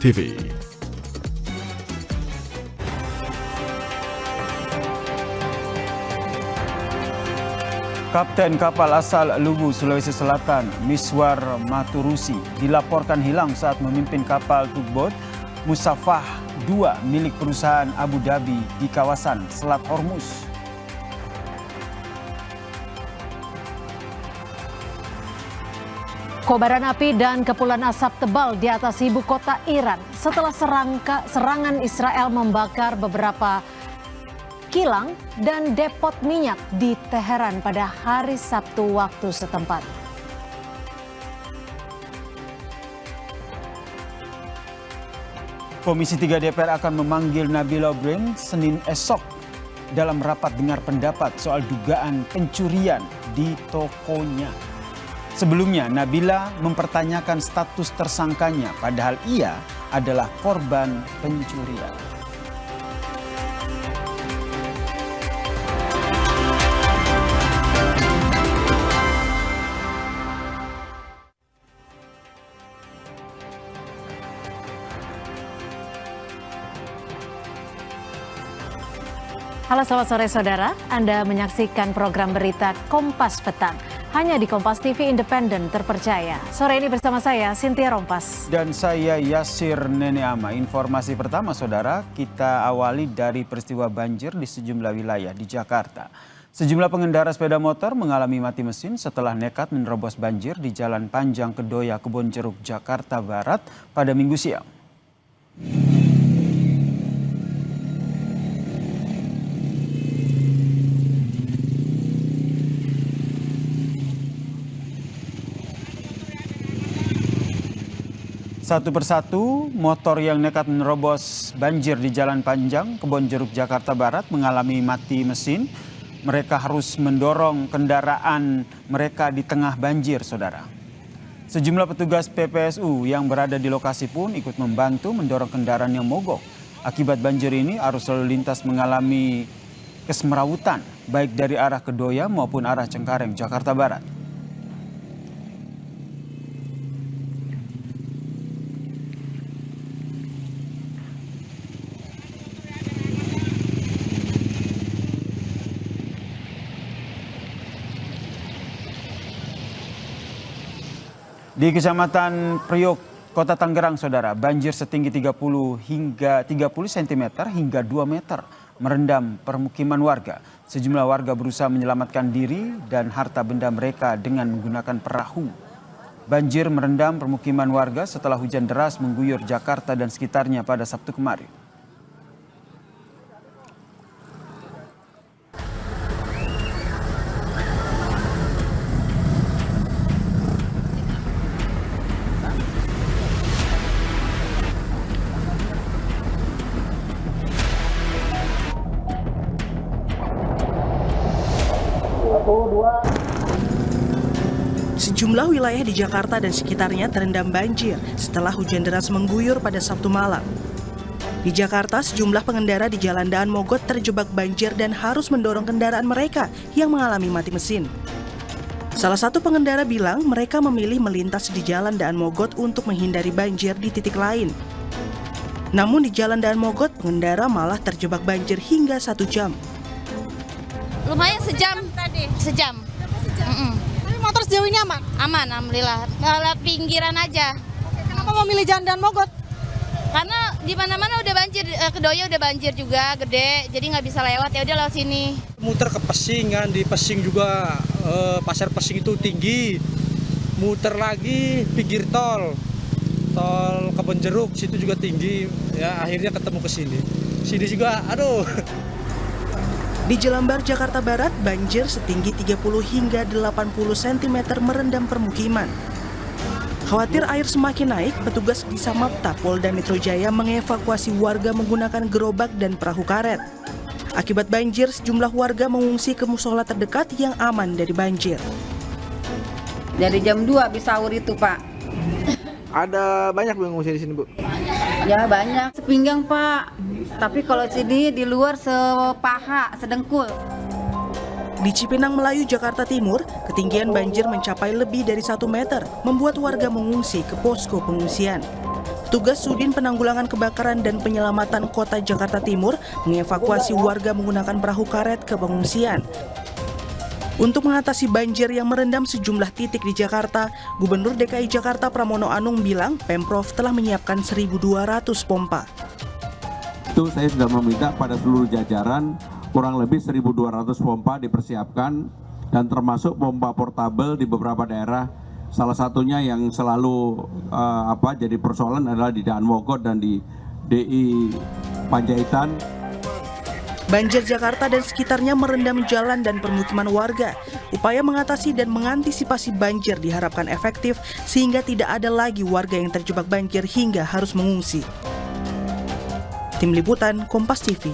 TV. Kapten kapal asal Luwu, Sulawesi Selatan, Miswar Maturusi, dilaporkan hilang saat memimpin kapal tugboat Musafah 2 milik perusahaan Abu Dhabi di kawasan Selat Hormuz. Kobaran api dan kepulan asap tebal di atas ibu kota Iran setelah serangan Israel membakar beberapa kilang dan depot minyak di Teheran pada hari Sabtu waktu setempat. Komisi 3 DPR akan memanggil Nabila Obreen Senin esok dalam rapat dengar pendapat soal dugaan pencurian di tokonya. Sebelumnya, Nabila mempertanyakan status tersangkanya, padahal ia adalah korban pencurian. Halo selamat sore saudara, Anda menyaksikan program berita Kompas Petang. Hanya di Kompas TV Independen terpercaya. Sore ini bersama saya, Cynthia Rompas. Dan saya Yasir Neneama. Informasi pertama saudara, kita awali dari peristiwa banjir di sejumlah wilayah di Jakarta. Sejumlah pengendara sepeda motor mengalami mati mesin setelah nekat menerobos banjir di Jalan Panjang Kedoya, Kebonjeruk, Jakarta Barat pada Minggu siang. Satu persatu, motor yang nekat menerobos banjir di Jalan Panjang, Kebonjeruk, Jakarta Barat mengalami mati mesin. Mereka harus mendorong kendaraan mereka di tengah banjir, saudara. Sejumlah petugas PPSU yang berada di lokasi pun ikut membantu mendorong kendaraan yang mogok. Akibat banjir ini, arus lalu lintas mengalami kesemrawutan, baik dari arah Kedoya maupun arah Cengkareng, Jakarta Barat. Di Kecamatan Priok, Kota Tangerang, saudara, banjir setinggi 30 cm hingga 2 meter merendam permukiman warga. Sejumlah warga berusaha menyelamatkan diri dan harta benda mereka dengan menggunakan perahu. Banjir merendam permukiman warga setelah hujan deras mengguyur Jakarta dan sekitarnya pada Sabtu kemarin. Sejumlah wilayah di Jakarta dan sekitarnya terendam banjir setelah hujan deras mengguyur pada Sabtu malam. Di Jakarta, sejumlah pengendara di Jalan Daan Mogot terjebak banjir dan harus mendorong kendaraan mereka yang mengalami mati mesin. Salah satu pengendara bilang mereka memilih melintas di Jalan Daan Mogot untuk menghindari banjir di titik lain. Namun di Jalan Daan Mogot, pengendara malah terjebak banjir hingga 1 jam. Lumayan sejam. Tapi motor sejauh ini aman? Aman, alhamdulillah. Lewat pinggiran aja. Kenapa memilih Jalan Daan Mogot? Karena di mana-mana udah banjir, Kedoya udah banjir juga, gede, jadi nggak bisa lewat. Ya udah lewat sini. Muter ke Pesing kan, di Pesing juga pasar Pesing itu tinggi. Muter lagi pinggir tol Kebonjeruk, situ juga tinggi. Ya akhirnya ketemu ke sini. Sini juga, aduh. Di Jelambar, Jakarta Barat, banjir setinggi 30 hingga 80 cm merendam permukiman. Khawatir air semakin naik, petugas di Samapta Polda Metro Jaya mengevakuasi warga menggunakan gerobak dan perahu karet. Akibat banjir, sejumlah warga mengungsi ke musola terdekat yang aman dari banjir. Dari jam 2 bisa sahur itu, Pak. Ada banyak pengungsi di sini, Bu? Ya banyak, sepinggang, Pak. Tapi kalau sini di luar sepaha, sedengkul. Di Cipinang Melayu, Jakarta Timur, ketinggian banjir mencapai lebih dari 1 meter, membuat warga mengungsi ke posko pengungsian. Petugas Sudin Penanggulangan Kebakaran dan Penyelamatan Kota Jakarta Timur mengevakuasi warga menggunakan perahu karet ke pengungsian. Untuk mengatasi banjir yang merendam sejumlah titik di Jakarta, Gubernur DKI Jakarta Pramono Anung bilang Pemprov telah menyiapkan 1.200 pompa. Itu saya sudah meminta pada seluruh jajaran kurang lebih 1.200 pompa dipersiapkan dan termasuk pompa portabel di beberapa daerah. Salah satunya yang selalu jadi persoalan adalah di Daan Mogot dan di DI Panjaitan. Banjir Jakarta dan sekitarnya merendam jalan dan permukiman warga. Upaya mengatasi dan mengantisipasi banjir diharapkan efektif sehingga tidak ada lagi warga yang terjebak banjir hingga harus mengungsi. Tim Liputan Kompas TV.